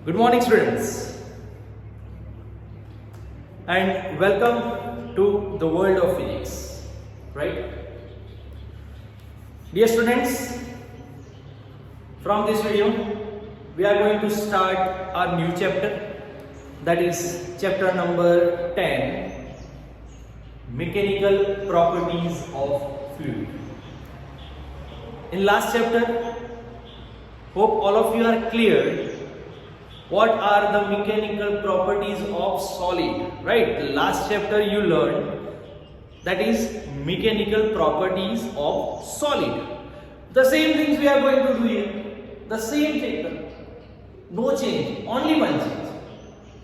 Good morning, students, and welcome to the world of physics. Right, dear students, from this video we are going to start our new chapter, that is chapter number 10, mechanical properties of fluid. In last chapter, hope all of you are clear what are the mechanical properties of solid, right? The last chapter you learned, that is mechanical properties of solid. The same things we are going to do here, the same chapter, no change, only one change.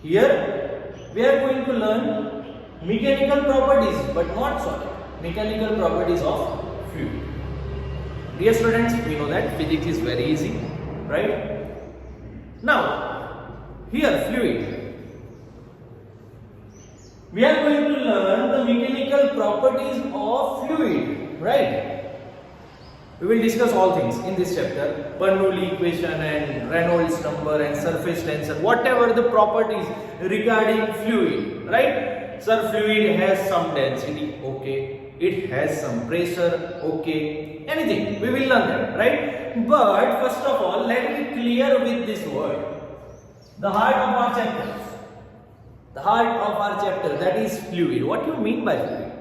Here we are going to learn mechanical properties, but not solid, mechanical properties of fluid. Dear students, we know that physics is very easy, right? Now, here fluid, we are going to learn the mechanical properties of fluid, right? We will discuss all things in this chapter, Bernoulli equation and Reynolds number and surface tension, whatever the properties regarding fluid, right? Sir, fluid has some density, okay, it has some pressure, okay, anything, we will learn that, right? But first of all, let me clear with this word. The heart of our chapter, that is fluid. What do you mean by fluid?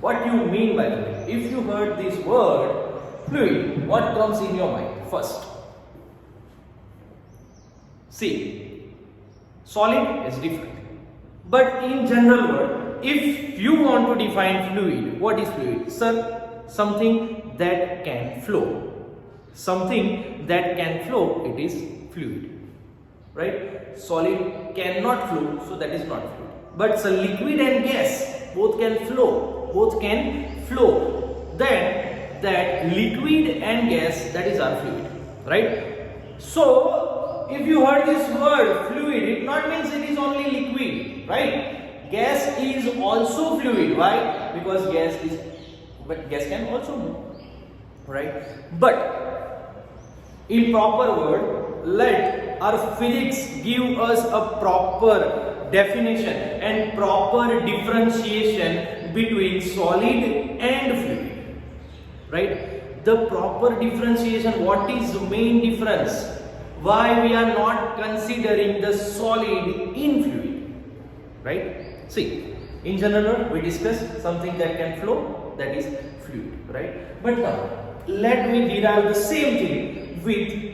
What do you mean by fluid? If you heard this word fluid, what comes in your mind first? See, solid is different, but in general word, if you want to define fluid, what is fluid? Sir, something that can flow. Something that can flow, it is fluid. Right? Solid cannot flow, so that is not fluid. But so liquid and gas both can flow. Then that liquid and gas, that is our fluid, right? So if you heard this word fluid, it not means it is only liquid, right? Gas is also fluid. Why? Because gas can also move, right? But in proper word, let our physics give us a proper definition and proper differentiation between solid and fluid, right? The proper differentiation, what is the main difference? Why we are not considering the solid in fluid, right? See, in general we discuss something that can flow, that is fluid, right? But now let me derive the same thing with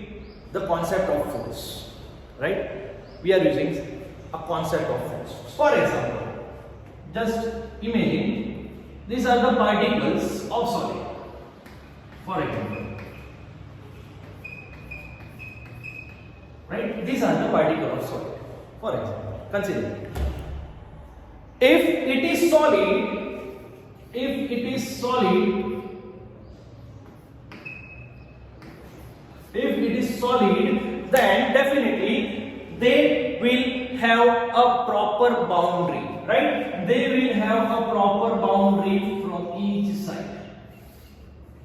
the concept of force, right? We are using a concept of force. For example, just imagine these are the particles of solid. For example, right? These are the particles of solid. For example, consider if it is solid, then definitely they will have a proper boundary, right? They will have a proper boundary from each side.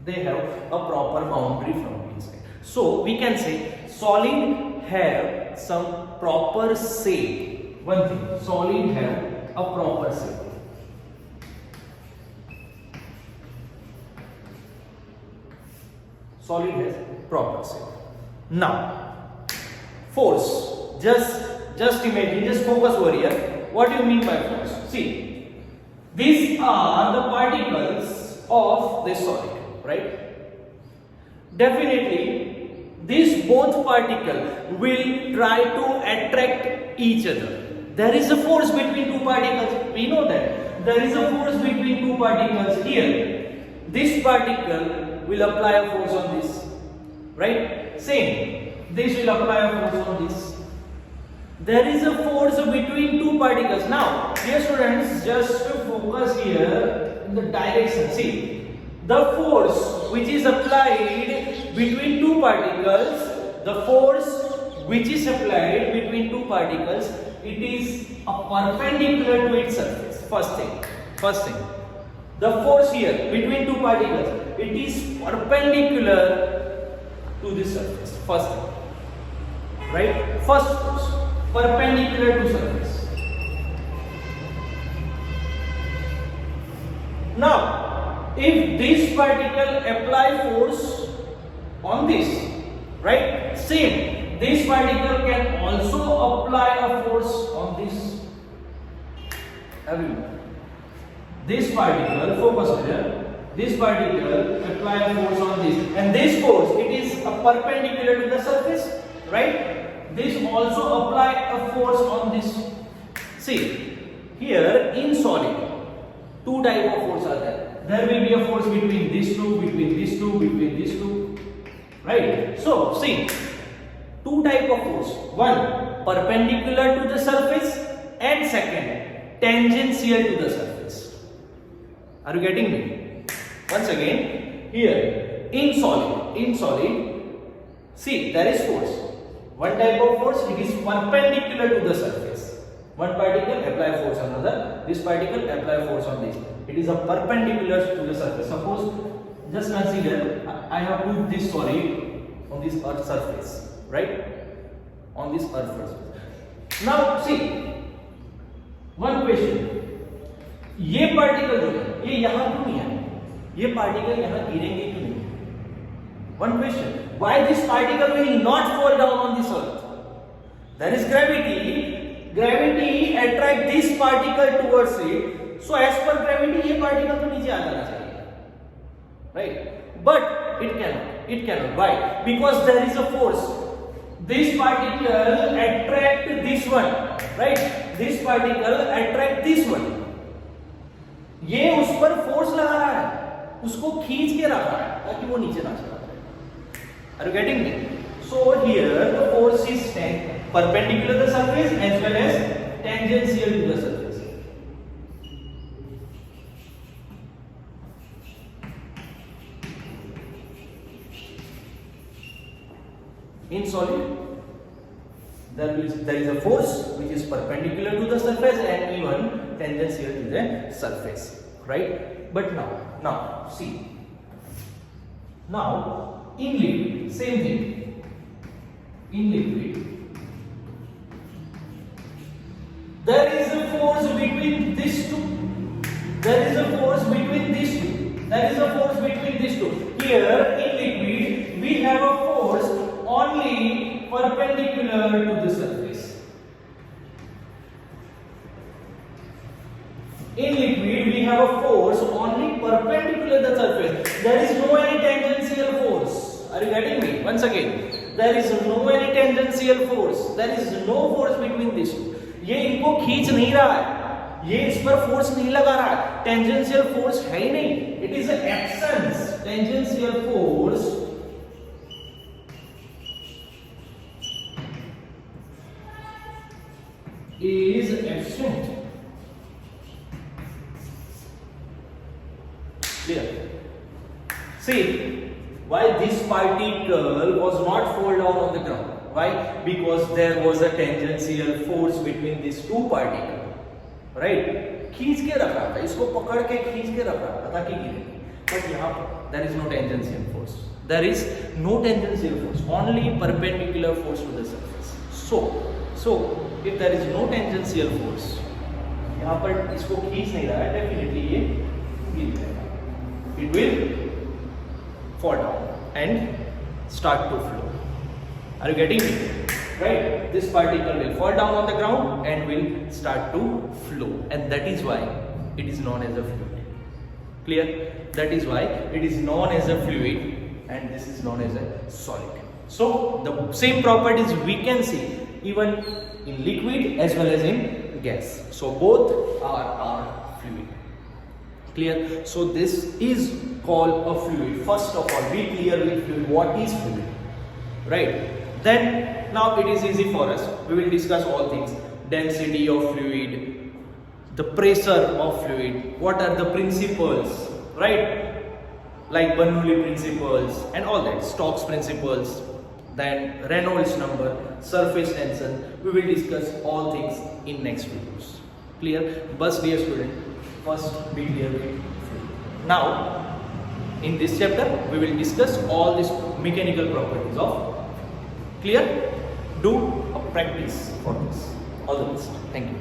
They have a proper boundary from each side. So we can say solid have some proper shape. One thing, solid have a proper shape. Solid has proper shape. Now, force. Just imagine, just focus over here. What do you mean by force? See, these are the particles of this solid, right? Definitely, these both particles will try to attract each other. There is a force between two particles. We know that. There is a force between two particles here. This particle will apply a force on this, right? Same, this will apply a force on this. There is a force between two particles. Now, dear students, just to focus here in the direction. See, the force which is applied between two particles, it is a perpendicular to its surface. First thing. The force here between two particles, it is perpendicular to the surface. First thing. right? First force, perpendicular to surface. Now, if this particle apply force on this, right? Same, this particle can also apply a force on this. This particle, focus here. This particle apply a force on this, and this force, it is a perpendicular to the surface, right? This also apply a force on this. See, here in solid, two type of force are there. There will be a force between these two, between these two, between these two, right? So, see, two type of force. One, perpendicular to the surface, and second, tangential to the surface. Are you getting me? Once again, here in solid, see, there is force. One type of force, it is perpendicular to the surface. One particle apply force on another. This particle apply force on this. It is a perpendicular to the surface. Suppose, just consider, I have put this solid on this earth surface, right? On this earth surface. Now, see, one question. ये particle जो है, ये यहाँ क्यों नहीं है? ये particle यहाँ गिरेंगे क्यों नहीं? One question. Why this particle will not fall down on this earth? There is gravity. Gravity attract this particle towards it. So as per gravity, ये particle तो नीचे आ जाना चाहिए, right? But it cannot. It cannot. Why? Because there is a force. This particle attract this one, right? This particle attract this one. ये उस पर force लगा रहा है, उसको खींच के रख रहा है ताकि वो नीचे ना चला जाए. Are you getting me? So here the force is perpendicular to the surface as well as tangential to the surface. In solid, there is a force which is perpendicular to the surface and even tangential to the surface, right? But now see, now in liquid, same thing. In liquid, there is a force between these two. There is a force between these two. There is a force between these two. Here in liquid, we have a force only perpendicular to the surface. In liquid, we have a force only perpendicular to the surface. There is no any tangential force. Are you getting me? Once again, there is no any tangential force. There is no force between these two. ये इनको खींच नहीं रहा है, ये इस पर force नहीं लगा रहा है, टेंजेंशियल फोर्स है ही नहीं. It is absence. Tangential force is absent. Clear? See, why this particle was not fall down on the ground? Why? Because there was a tangential force between these two particles, right? खींच के रख रहा था, इसको पकड़ के खींच के रख रहा था ताकि गिरे. But यहाँ पर there is no tangential force. There is no tangential force, only perpendicular force to the surface. So if there is no tangential force, यहाँ पर इसको खींच नहीं रहा है, definitely ये गिर जाएगा. It will fall down and start to flow. Are you getting me? Right? This particle will fall down on the ground and will start to flow, and that is why it is known as a fluid. Clear? That is why it is known as a fluid, and this is known as a solid. So the same properties we can see even in liquid as well as in gas. So both are fluid. Clear? So this is called a fluid. First of all, be clear with fluid. What is fluid? Right? Then now it is easy for us. We will discuss all things. Density of fluid, the pressure of fluid, what are the principles, right? Like Bernoulli principles and all that, Stokes principles, then Reynolds number, surface tension. We will discuss all things in next videos. Clear? But dear student, first be clear with fluid. Now in this chapter we will discuss all these mechanical properties of. Clear? do a practice for this. All the best. Thank you.